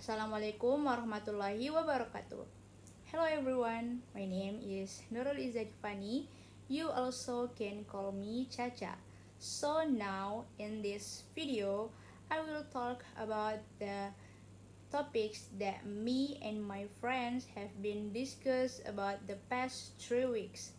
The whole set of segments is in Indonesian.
Assalamualaikum warahmatullahi wabarakatuh. Hello everyone, my name is Nurul Izzadifani. You also can call me Caca. So now in this video, I will talk about the topics that me and my friends have been discussed about the past 3 weeks.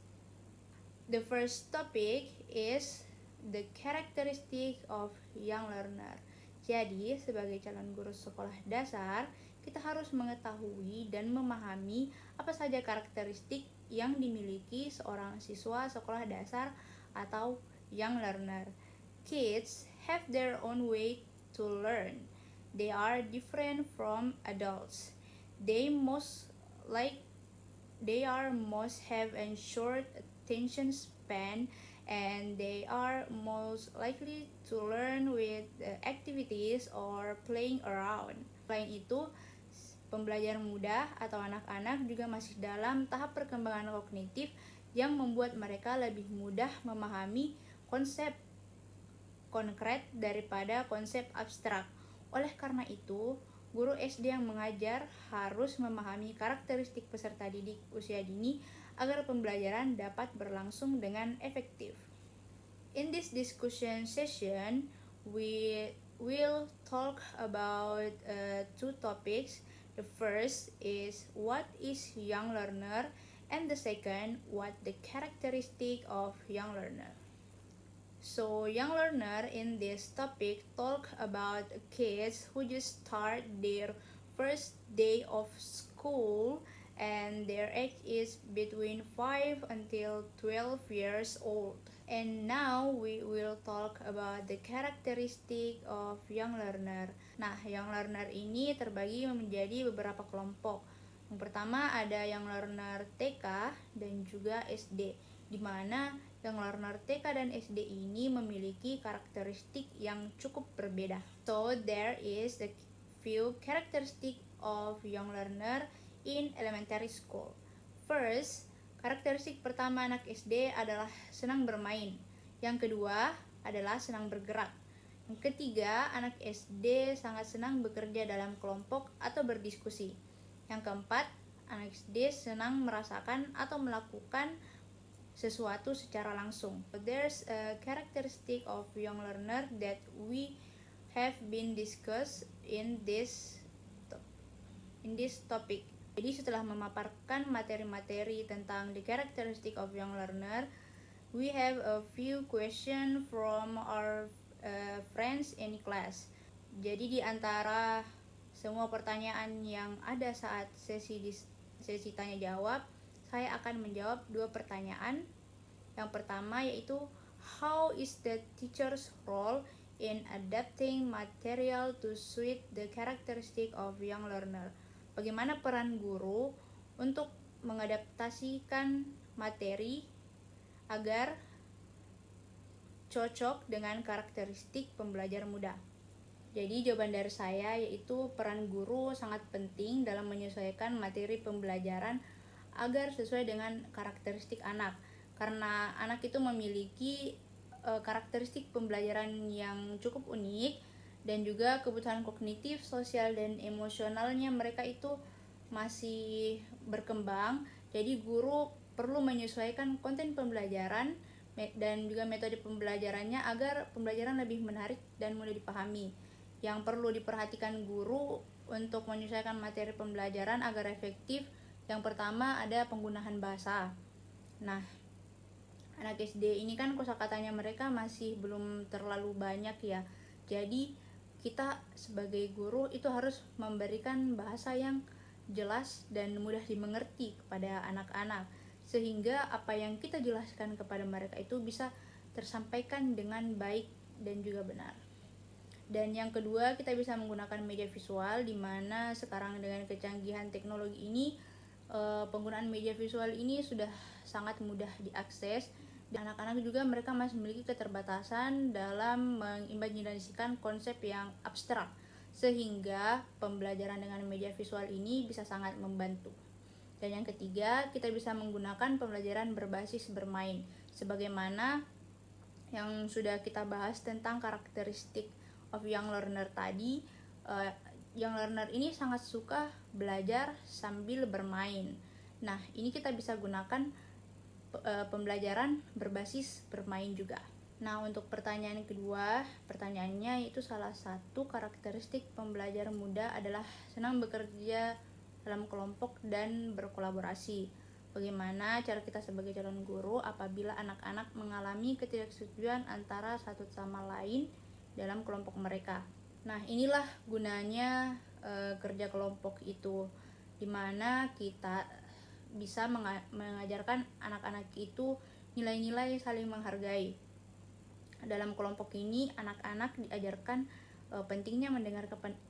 The first topic is the characteristic of young learner. Jadi, sebagai calon guru sekolah dasar, kita harus mengetahui dan memahami apa saja karakteristik yang dimiliki seorang siswa sekolah dasar atau young learner. Kids have their own way to learn. They are different from adults. They most have a short attention span, and they are most likely to learn with activities or playing around. Selain itu, pembelajar muda atau anak-anak juga masih dalam tahap perkembangan kognitif yang membuat mereka lebih mudah memahami konsep konkret daripada konsep abstrak. Oleh karena itu, guru SD yang mengajar harus memahami karakteristik peserta didik usia dini agar pembelajaran dapat berlangsung dengan efektif. In this discussion session, we will talk about two topics. The first is what is young learner, and the second, what the characteristic of young learner. So young learner in this topic talk about kids who just start their first day of school, and their age is between 5 until 12 years old. And now we will talk about the characteristic of young learner. Nah, young learner ini terbagi menjadi beberapa kelompok. Yang pertama ada young learner TK dan juga SD, di mana young learner TK dan SD ini memiliki karakteristik yang cukup berbeda. So there is the few characteristic of young learner in elementary school. First, karakteristik pertama anak SD adalah senang bermain. Yang kedua adalah senang bergerak. Yang ketiga, anak SD sangat senang bekerja dalam kelompok atau berdiskusi. Yang keempat, anak SD senang merasakan atau melakukan sesuatu secara langsung. There's a characteristic of young learner that we have been discussed in this topic. Jadi setelah memaparkan materi-materi tentang the characteristic of young learner, we have a few question from our friends in class. Jadi di antara semua pertanyaan yang ada saat sesi tanya jawab, saya akan menjawab 2 pertanyaan. Yang pertama yaitu, how is the teacher's role in adapting material to suit the characteristic of young learner? Bagaimana peran guru untuk mengadaptasikan materi agar cocok dengan karakteristik pembelajar muda? Jadi jawaban dari saya yaitu peran guru sangat penting dalam menyesuaikan materi pembelajaran agar sesuai dengan karakteristik anak. Karena anak itu memiliki karakteristik pembelajaran yang cukup unik, dan juga kebutuhan kognitif, sosial, dan emosionalnya mereka itu masih berkembang. Jadi guru perlu menyesuaikan konten pembelajaran dan juga metode pembelajarannya agar pembelajaran lebih menarik dan mudah dipahami. Yang perlu diperhatikan guru untuk menyesuaikan materi pembelajaran agar efektif, yang pertama ada penggunaan bahasa. Nah, anak SD ini kan kosakatanya mereka masih belum terlalu banyak ya. Jadi kita sebagai guru itu harus memberikan bahasa yang jelas dan mudah dimengerti kepada anak-anak, sehingga apa yang kita jelaskan kepada mereka itu bisa tersampaikan dengan baik dan juga benar. Dan yang kedua, kita bisa menggunakan media visual, di mana sekarang dengan kecanggihan teknologi ini, penggunaan media visual ini sudah sangat mudah diakses. Dan anak-anak juga mereka masih memiliki keterbatasan dalam mengimajinasikan konsep yang abstrak, sehingga pembelajaran dengan media visual ini bisa sangat membantu. Dan yang ketiga, kita bisa menggunakan pembelajaran berbasis bermain, sebagaimana yang sudah kita bahas tentang karakteristik of young learner tadi. young learner ini sangat suka belajar sambil bermain. Nah, ini kita bisa gunakan pembelajaran berbasis bermain juga. Nah, untuk pertanyaan kedua, pertanyaannya itu salah satu karakteristik pembelajar muda adalah senang bekerja dalam kelompok dan berkolaborasi. Bagaimana cara kita sebagai calon guru apabila anak-anak mengalami ketidaksetujuan antara satu sama lain dalam kelompok mereka? Nah, inilah gunanya kerja kelompok itu, dimana kita bisa mengajarkan anak-anak itu nilai-nilai saling menghargai. Dalam kelompok ini, anak-anak diajarkan pentingnya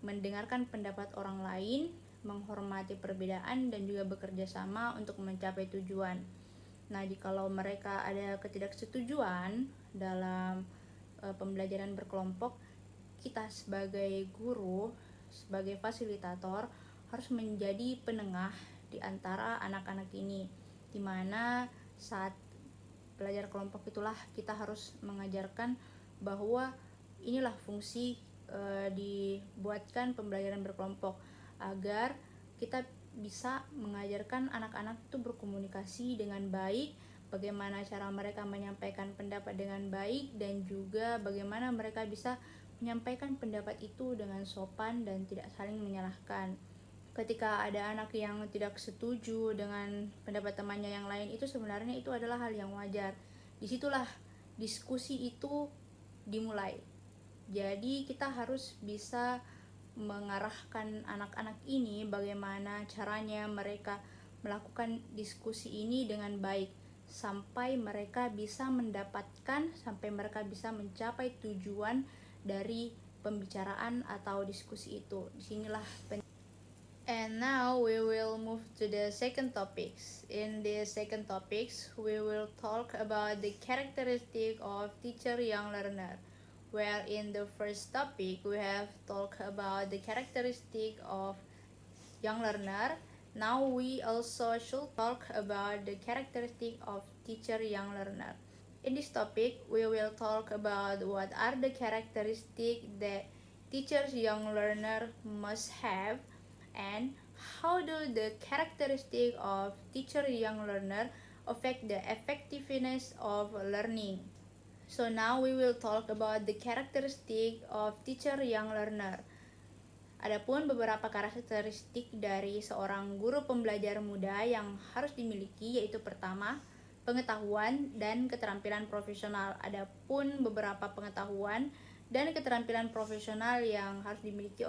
mendengarkan pendapat orang lain, menghormati perbedaan, dan juga bekerja sama untuk mencapai tujuan. Nah, jikalau mereka ada ketidaksetujuan dalam pembelajaran berkelompok, kita sebagai guru, sebagai fasilitator, harus menjadi penengah di antara anak-anak ini, dimana saat belajar kelompok itulah kita harus mengajarkan bahwa inilah fungsi dibuatkan pembelajaran berkelompok agar kita bisa mengajarkan anak-anak itu berkomunikasi dengan baik, bagaimana cara mereka menyampaikan pendapat dengan baik, dan juga bagaimana mereka bisa menyampaikan pendapat itu dengan sopan dan tidak saling menyalahkan. Ketika ada anak yang tidak setuju dengan pendapat temannya yang lain, itu sebenarnya itu adalah hal yang wajar. Disitulah diskusi itu dimulai. Jadi kita harus bisa mengarahkan anak-anak ini bagaimana caranya mereka melakukan diskusi ini dengan baik sampai mereka bisa mencapai tujuan dari pembicaraan atau diskusi itu. Disinilah And now we will move to the second topics. In the second topics, we will talk about the characteristic of teacher young learner. Where in the first topic, we have talked about the characteristic of young learner. Now we also should talk about the characteristic of teacher young learner. In this topic, we will talk about what are the characteristics that teachers young learner must have, and how do the characteristic of teacher young learner affect the effectiveness of learning. So now we will talk about the characteristic of teacher young learner. Adapun beberapa karakteristik dari seorang guru pembelajar muda yang harus dimiliki, yaitu pertama, pengetahuan dan keterampilan profesional. Adapun beberapa pengetahuan dan keterampilan profesional yang harus dimiliki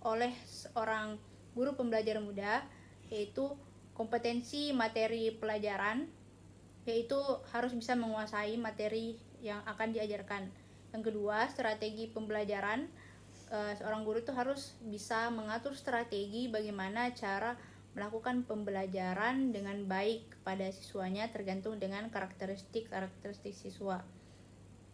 oleh seorang guru pembelajar muda, yaitu kompetensi materi pelajaran, yaitu harus bisa menguasai materi yang akan diajarkan. Yang kedua, strategi pembelajaran. Seorang guru itu harus bisa mengatur strategi bagaimana cara melakukan pembelajaran dengan baik kepada siswanya tergantung dengan karakteristik siswa.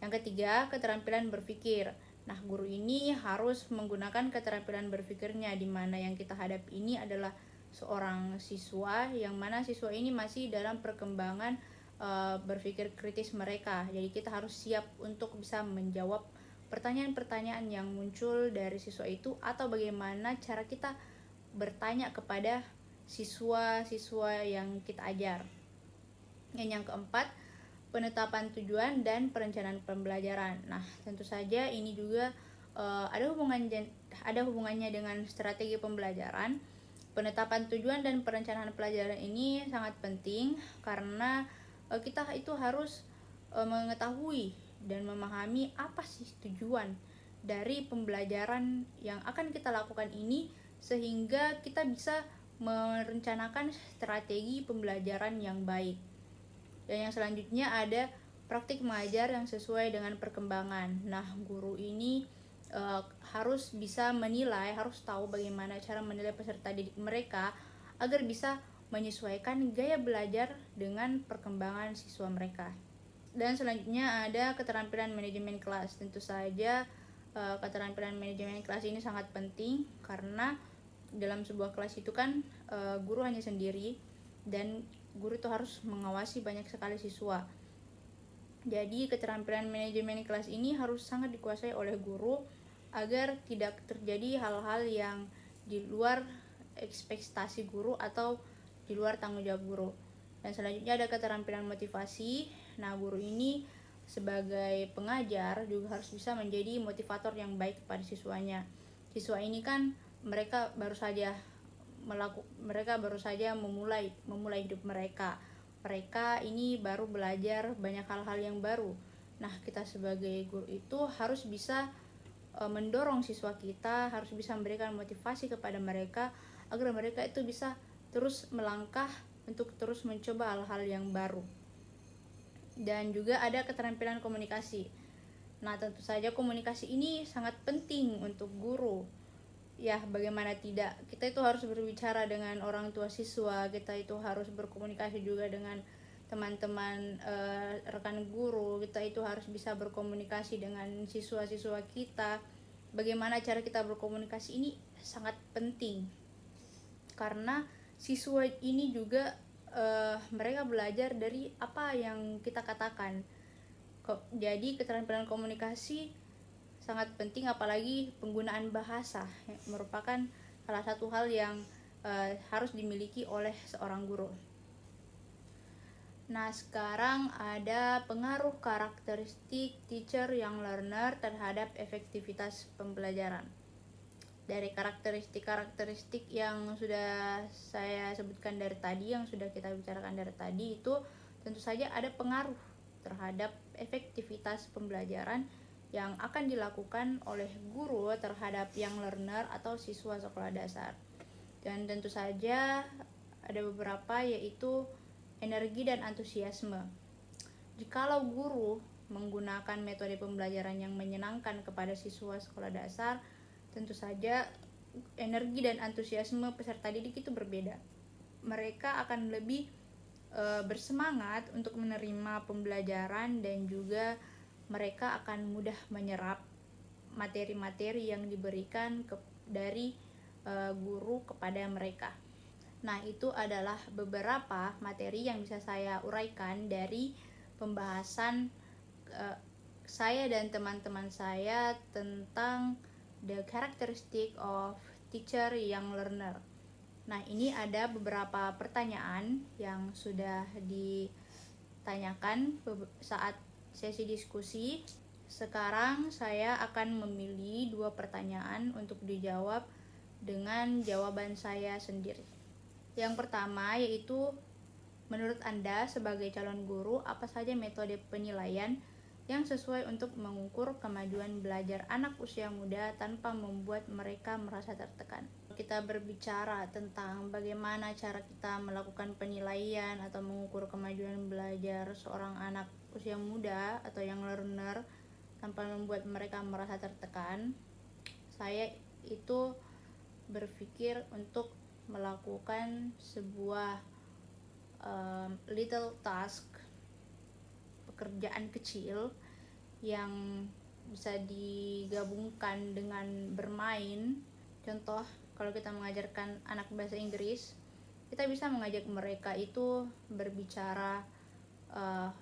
Yang ketiga, keterampilan berpikir. Nah, guru ini harus menggunakan keterampilan berpikirnya, di mana yang kita hadapi ini adalah seorang siswa yang mana siswa ini masih dalam perkembangan berpikir kritis mereka. Jadi kita harus siap untuk bisa menjawab pertanyaan-pertanyaan yang muncul dari siswa itu, atau bagaimana cara kita bertanya kepada siswa-siswa yang kita ajar. Yang keempat, penetapan tujuan dan perencanaan pembelajaran. Nah, tentu saja ini juga ada hubungannya dengan strategi pembelajaran. Penetapan tujuan dan perencanaan pelajaran ini sangat penting karena kita itu harus mengetahui dan memahami apa sih tujuan dari pembelajaran yang akan kita lakukan ini, sehingga kita bisa merencanakan strategi pembelajaran yang baik. Dan yang selanjutnya ada praktik mengajar yang sesuai dengan perkembangan. Nah, guru ini harus bisa menilai, harus tahu bagaimana cara menilai peserta didik mereka agar bisa menyesuaikan gaya belajar dengan perkembangan siswa mereka. Dan selanjutnya ada keterampilan manajemen kelas. Tentu saja keterampilan manajemen kelas ini sangat penting karena dalam sebuah kelas itu kan guru hanya sendiri dan guru itu harus mengawasi banyak sekali siswa. Jadi keterampilan manajemen kelas ini harus sangat dikuasai oleh guru agar tidak terjadi hal-hal yang di luar ekspektasi guru atau di luar tanggung jawab guru. Dan selanjutnya ada keterampilan motivasi. Nah, guru ini sebagai pengajar juga harus bisa menjadi motivator yang baik kepada siswanya. Siswa ini kan mereka baru saja memulai hidup mereka. Mereka ini baru belajar banyak hal-hal yang baru. Nah, kita sebagai guru itu harus bisa mendorong siswa kita, harus bisa memberikan motivasi kepada mereka agar mereka itu bisa terus melangkah untuk terus mencoba hal-hal yang baru. Dan juga ada keterampilan komunikasi. Nah, tentu saja komunikasi ini sangat penting untuk guru. Ya, bagaimana tidak, kita itu harus berbicara dengan orang tua siswa, kita itu harus berkomunikasi juga dengan teman-teman rekan guru, kita itu harus bisa berkomunikasi dengan siswa-siswa kita. Bagaimana cara kita berkomunikasi ini sangat penting, karena siswa ini juga mereka belajar dari apa yang kita katakan. Jadi keterampilan komunikasi sangat penting, apalagi penggunaan bahasa merupakan salah satu hal yang harus dimiliki oleh seorang guru. Nah, sekarang ada pengaruh karakteristik teacher yang learner terhadap efektivitas pembelajaran. Dari karakteristik yang sudah saya sebutkan dari tadi, yang sudah kita bicarakan dari tadi, itu tentu saja ada pengaruh terhadap efektivitas pembelajaran yang akan dilakukan oleh guru terhadap young learner atau siswa sekolah dasar. Dan tentu saja ada beberapa, yaitu energi dan antusiasme. Jikalau guru menggunakan metode pembelajaran yang menyenangkan kepada siswa sekolah dasar, tentu saja energi dan antusiasme peserta didik itu berbeda. Mereka akan lebih bersemangat untuk menerima pembelajaran, dan juga mereka akan mudah menyerap materi-materi yang diberikan dari guru kepada mereka. Nah, itu adalah beberapa materi yang bisa saya uraikan dari pembahasan saya dan teman-teman saya tentang the characteristic of teacher young learner. Nah, ini ada beberapa pertanyaan yang sudah ditanyakan saat sesi diskusi. Sekarang saya akan memilih 2 pertanyaan untuk dijawab dengan jawaban saya sendiri. Yang pertama yaitu, menurut Anda sebagai calon guru, apa saja metode penilaian yang sesuai untuk mengukur kemajuan belajar anak usia muda tanpa membuat mereka merasa tertekan? Kita berbicara tentang bagaimana cara kita melakukan penilaian atau mengukur kemajuan belajar seorang anak usia muda atau young learner tanpa membuat mereka merasa tertekan. Saya itu berpikir untuk melakukan sebuah little task, pekerjaan kecil yang bisa digabungkan dengan bermain. Contoh, kalau kita mengajarkan anak bahasa Inggris, kita bisa mengajak mereka itu berbicara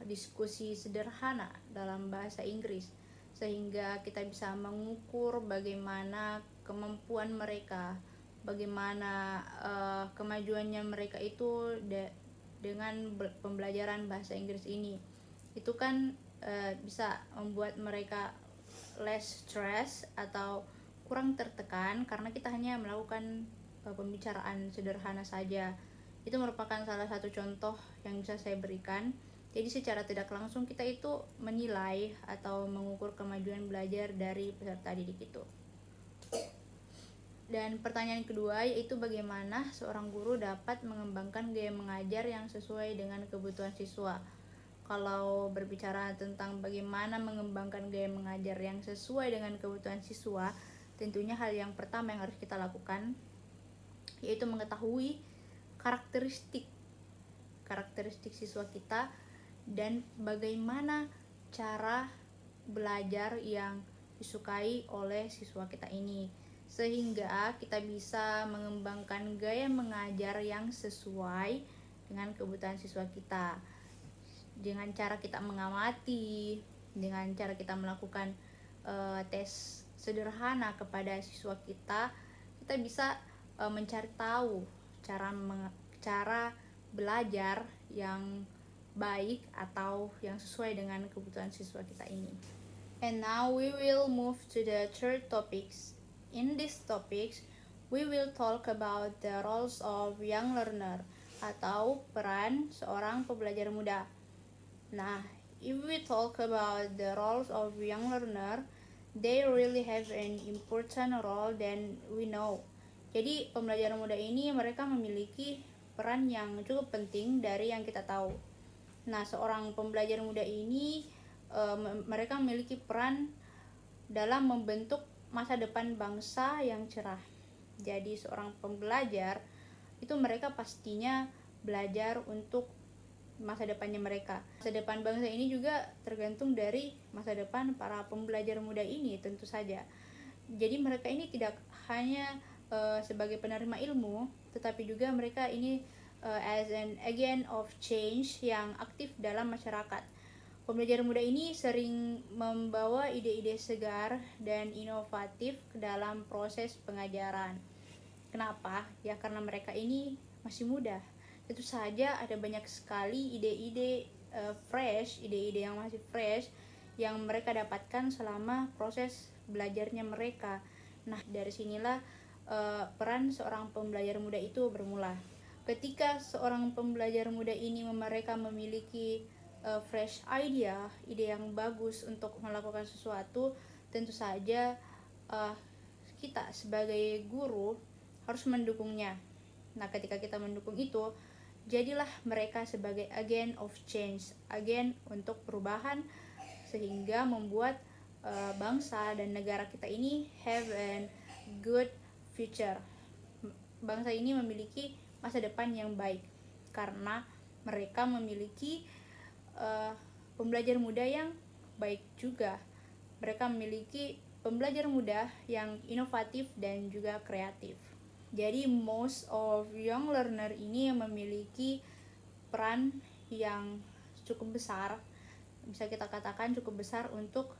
diskusi sederhana dalam bahasa Inggris, sehingga kita bisa mengukur bagaimana kemampuan mereka, bagaimana kemajuannya mereka itu dengan pembelajaran bahasa Inggris ini. Itu kan bisa membuat mereka less stress atau kurang tertekan, karena kita hanya melakukan pembicaraan sederhana saja. Itu merupakan salah satu contoh yang bisa saya berikan. Jadi secara tidak langsung kita itu menilai atau mengukur kemajuan belajar dari peserta didik itu. Dan pertanyaan kedua yaitu, bagaimana seorang guru dapat mengembangkan gaya mengajar yang sesuai dengan kebutuhan siswa? Kalau berbicara tentang bagaimana mengembangkan gaya mengajar yang sesuai dengan kebutuhan siswa, tentunya hal yang pertama yang harus kita lakukan yaitu mengetahui karakteristik siswa kita dan bagaimana cara belajar yang disukai oleh siswa kita ini, sehingga kita bisa mengembangkan gaya mengajar yang sesuai dengan kebutuhan siswa kita. Dengan cara kita mengamati, dengan cara kita melakukan tes sederhana kepada siswa kita, kita bisa mencari tahu cara belajar yang baik atau yang sesuai dengan kebutuhan siswa kita ini. And now we will move to the third topics. In this topics, we will talk about the roles of young learner atau peran seorang pembelajar muda. Nah, if we talk about the roles of young learner, they really have an important role than we know. Jadi pembelajar muda ini mereka memiliki peran yang cukup penting dari yang kita tahu. Nah, seorang pembelajar muda ini mereka memiliki peran dalam membentuk masa depan bangsa yang cerah. Jadi seorang pembelajar itu mereka pastinya belajar untuk masa depannya mereka. Masa depan bangsa ini juga tergantung dari masa depan para pembelajar muda ini tentu saja. Jadi mereka ini tidak hanya sebagai penerima ilmu, tetapi juga mereka ini as an agent of change yang aktif dalam masyarakat. Pembelajar muda ini sering membawa ide-ide segar dan inovatif ke dalam proses pengajaran. Kenapa? Ya karena mereka ini masih muda. Tentu saja ada banyak sekali ide-ide fresh, ide-ide yang masih fresh yang mereka dapatkan selama proses belajarnya mereka. Nah, dari sinilah peran seorang pembelajar muda itu bermula. Ketika seorang pembelajar muda ini mereka memiliki fresh idea, ide yang bagus untuk melakukan sesuatu, tentu saja kita sebagai guru harus mendukungnya. Nah, ketika kita mendukung itu, jadilah mereka sebagai agen of change, agen untuk perubahan, sehingga membuat bangsa dan negara kita ini have a good future. Bangsa ini memiliki masa depan yang baik karena mereka memiliki pembelajar muda yang baik juga. Mereka memiliki pembelajar muda yang inovatif dan juga kreatif. Jadi most of young learner ini memiliki peran yang cukup besar, bisa kita katakan cukup besar untuk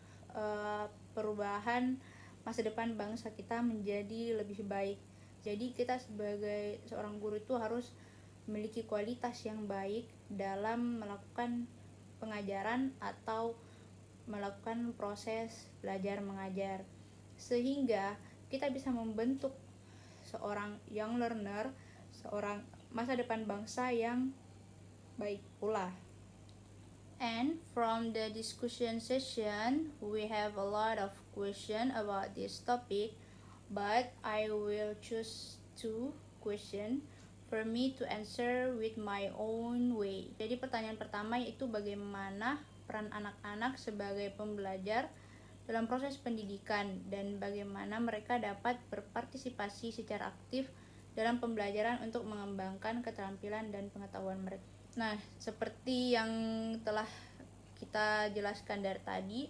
perubahan masa depan bangsa kita menjadi lebih baik. Jadi kita sebagai seorang guru itu harus memiliki kualitas yang baik dalam melakukan pengajaran atau melakukan proses belajar mengajar, sehingga kita bisa membentuk seorang young learner, seorang masa depan bangsa yang baik pula. And from the discussion session, we have a lot of question about this topic, but I will choose 2 question for me to answer with my own way. Jadi pertanyaan pertama yaitu bagaimana peran anak-anak sebagai pembelajar dalam proses pendidikan dan bagaimana mereka dapat berpartisipasi secara aktif dalam pembelajaran untuk mengembangkan keterampilan dan pengetahuan mereka. Nah, seperti yang telah kita jelaskan dari tadi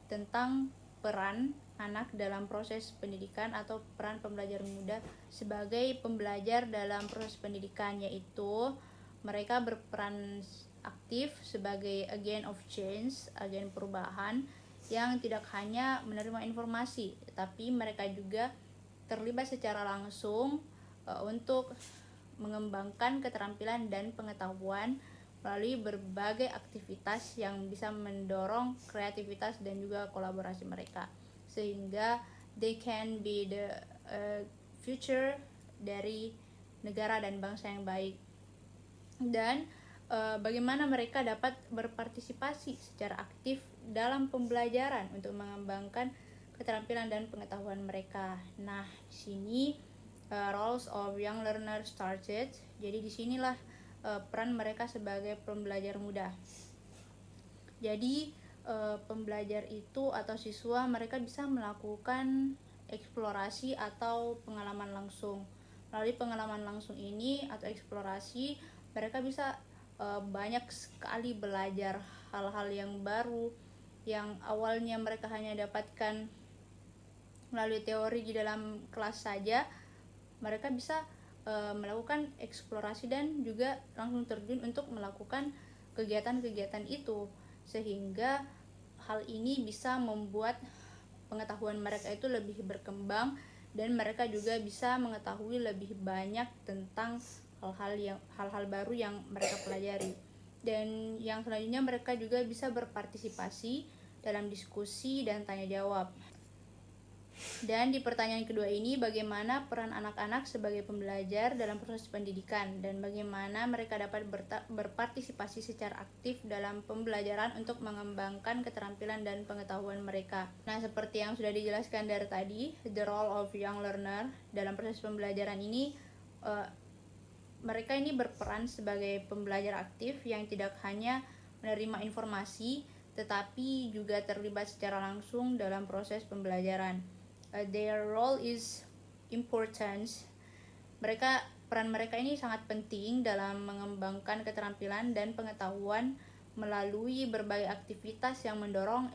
tentang peran anak dalam proses pendidikan atau peran pembelajar muda sebagai pembelajar dalam proses pendidikan, yaitu mereka berperan aktif sebagai agent of change, agen perubahan yang tidak hanya menerima informasi, tetapi mereka juga terlibat secara langsung untuk mengembangkan keterampilan dan pengetahuan melalui berbagai aktivitas yang bisa mendorong kreativitas dan juga kolaborasi mereka, sehingga they can be the future dari negara dan bangsa yang baik. Dan bagaimana mereka dapat berpartisipasi secara aktif dalam pembelajaran untuk mengembangkan keterampilan dan pengetahuan mereka. Nah, di sini roles of young learner started. Jadi disinilah peran mereka sebagai pembelajar muda. Jadi pembelajar itu atau siswa mereka bisa melakukan eksplorasi atau pengalaman langsung. Melalui pengalaman langsung ini atau eksplorasi, mereka bisa banyak sekali belajar hal-hal yang baru yang awalnya mereka hanya dapatkan melalui teori di dalam kelas saja. Mereka bisa melakukan eksplorasi dan juga langsung terjun untuk melakukan kegiatan-kegiatan itu, sehingga hal ini bisa membuat pengetahuan mereka itu lebih berkembang dan mereka juga bisa mengetahui lebih banyak tentang hal-hal baru yang mereka pelajari. Dan yang selanjutnya mereka juga bisa berpartisipasi dalam diskusi dan tanya jawab. Dan di pertanyaan kedua ini, bagaimana peran anak-anak sebagai pembelajar dalam proses pendidikan dan bagaimana mereka dapat berpartisipasi secara aktif dalam pembelajaran untuk mengembangkan keterampilan dan pengetahuan mereka. Nah, seperti yang sudah dijelaskan dari tadi, the role of young learner dalam proses pembelajaran ini, mereka ini berperan sebagai pembelajar aktif yang tidak hanya menerima informasi, tetapi juga terlibat secara langsung dalam proses pembelajaran. Their role is important. Peran mereka ini sangat penting dalam mengembangkan keterampilan dan pengetahuan melalui berbagai aktivitas yang mendorong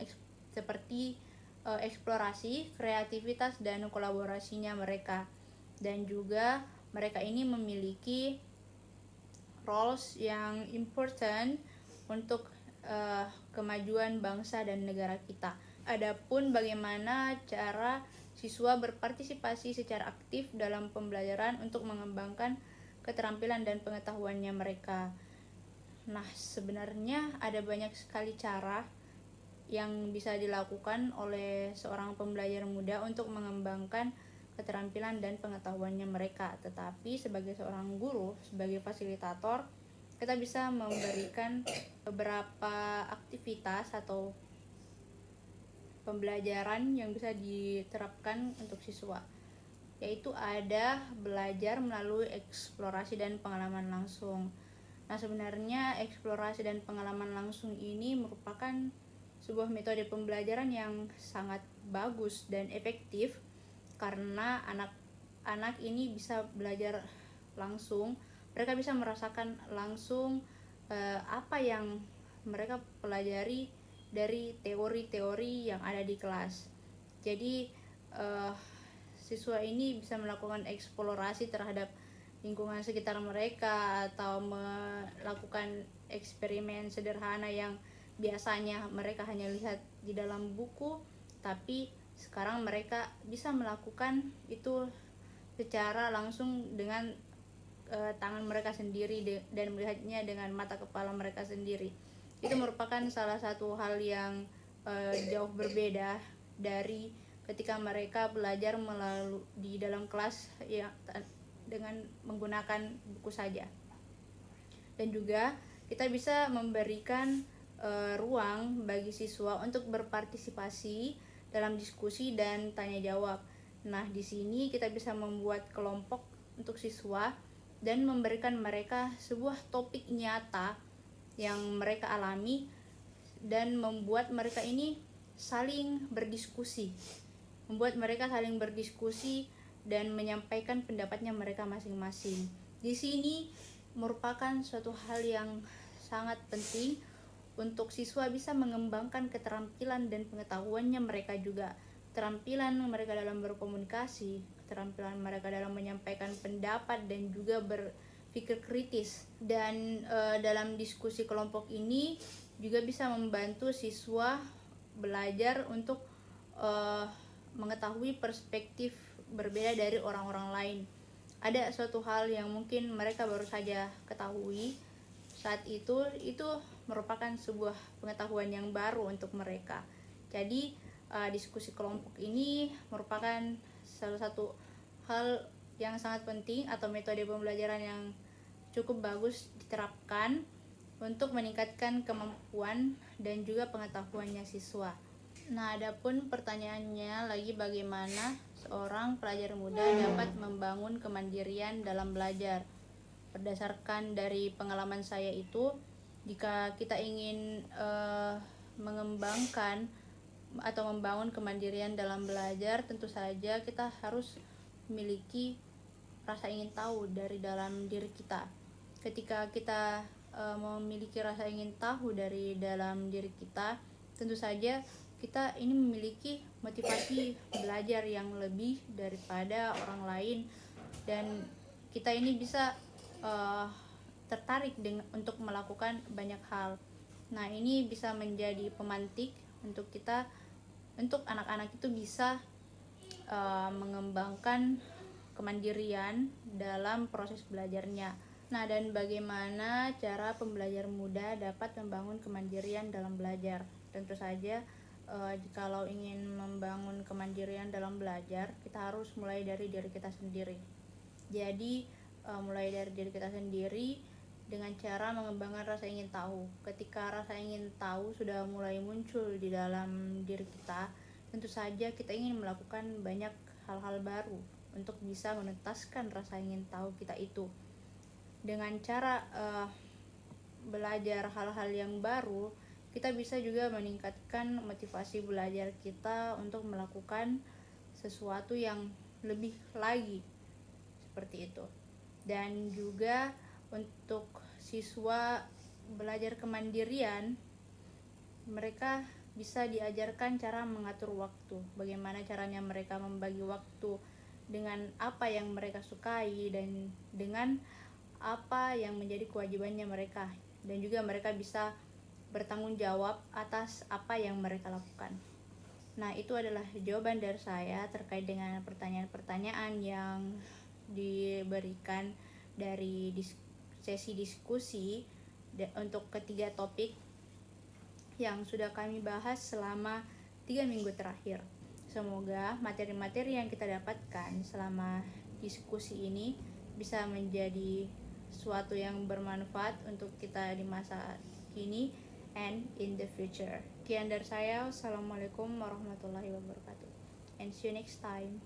seperti eksplorasi, kreativitas, dan kolaborasinya mereka. Dan juga mereka ini memiliki roles yang important untuk kemajuan bangsa dan negara kita. Adapun bagaimana cara siswa berpartisipasi secara aktif dalam pembelajaran untuk mengembangkan keterampilan dan pengetahuannya mereka. Nah, sebenarnya ada banyak sekali cara yang bisa dilakukan oleh seorang pembelajar muda untuk mengembangkan keterampilan dan pengetahuannya mereka. Tetapi sebagai seorang guru, sebagai fasilitator, kita bisa memberikan beberapa aktivitas atau pembelajaran yang bisa diterapkan untuk siswa, yaitu ada belajar melalui eksplorasi dan pengalaman langsung. Nah, sebenarnya eksplorasi dan pengalaman langsung ini merupakan sebuah metode pembelajaran yang sangat bagus dan efektif karena anak-anak ini bisa belajar langsung, mereka bisa merasakan langsung apa yang mereka pelajari dari teori-teori yang ada di kelas. Jadi siswa ini bisa melakukan eksplorasi terhadap lingkungan sekitar mereka atau melakukan eksperimen sederhana yang biasanya mereka hanya lihat di dalam buku, tapi sekarang mereka bisa melakukan itu secara langsung dengan tangan mereka sendiri dan melihatnya dengan mata kepala mereka sendiri. Itu merupakan salah satu hal yang jauh berbeda dari ketika mereka belajar melalui di dalam kelas ya dengan menggunakan buku saja. Dan juga kita bisa memberikan ruang bagi siswa untuk berpartisipasi dalam diskusi dan tanya jawab. Nah, di sini kita bisa membuat kelompok untuk siswa dan memberikan mereka sebuah topik nyata yang mereka alami dan membuat mereka ini saling berdiskusi, dan menyampaikan pendapatnya mereka masing-masing. Di sini merupakan suatu hal yang sangat penting untuk siswa bisa mengembangkan keterampilan dan pengetahuannya mereka juga, keterampilan mereka dalam berkomunikasi, keterampilan mereka dalam menyampaikan pendapat dan juga berpikir kritis. Dan dalam diskusi kelompok ini juga bisa membantu siswa belajar untuk mengetahui perspektif berbeda dari orang-orang lain. Ada suatu hal yang mungkin mereka baru saja ketahui saat itu merupakan sebuah pengetahuan yang baru untuk mereka. Jadi diskusi kelompok ini merupakan salah satu hal yang sangat penting atau metode pembelajaran yang cukup bagus diterapkan untuk meningkatkan kemampuan dan juga pengetahuannya siswa. Nah, adapun pertanyaannya lagi, bagaimana seorang pelajar muda dapat membangun kemandirian dalam belajar? Berdasarkan dari pengalaman saya itu, jika kita ingin mengembangkan atau membangun kemandirian dalam belajar, tentu saja kita harus memiliki rasa ingin tahu dari dalam diri kita. Ketika kita memiliki rasa ingin tahu dari dalam diri kita, tentu saja kita ini memiliki motivasi belajar yang lebih daripada orang lain, dan kita ini bisa tertarik untuk melakukan banyak hal. Nah, ini bisa menjadi pemantik untuk anak-anak itu bisa mengembangkan kemandirian dalam proses belajarnya. Nah, dan bagaimana cara pembelajar muda dapat membangun kemandirian dalam belajar? Tentu saja, jikalau ingin membangun kemandirian dalam belajar, kita harus mulai dari diri kita sendiri. Jadi, mulai dari diri kita sendiri dengan cara mengembangkan rasa ingin tahu. Ketika rasa ingin tahu sudah mulai muncul di dalam diri kita, tentu saja kita ingin melakukan banyak hal-hal baru untuk bisa menuntaskan rasa ingin tahu kita itu. Dengan cara belajar hal-hal yang baru, kita bisa juga meningkatkan motivasi belajar kita untuk melakukan sesuatu yang lebih lagi, seperti itu. Dan juga untuk siswa belajar kemandirian, mereka bisa diajarkan cara mengatur waktu, bagaimana caranya mereka membagi waktu dengan apa yang mereka sukai dan dengan apa yang menjadi kewajibannya mereka, dan juga mereka bisa bertanggung jawab atas apa yang mereka lakukan. Nah, itu adalah jawaban dari saya terkait dengan pertanyaan-pertanyaan yang diberikan dari sesi diskusi untuk ketiga topik yang sudah kami bahas selama 3 minggu terakhir. Semoga materi-materi yang kita dapatkan selama diskusi ini bisa menjadi sesuatu yang bermanfaat untuk kita di masa kini and in the future. Sekian dari saya. Wassalamualaikum warahmatullahi wabarakatuh. And see you next time.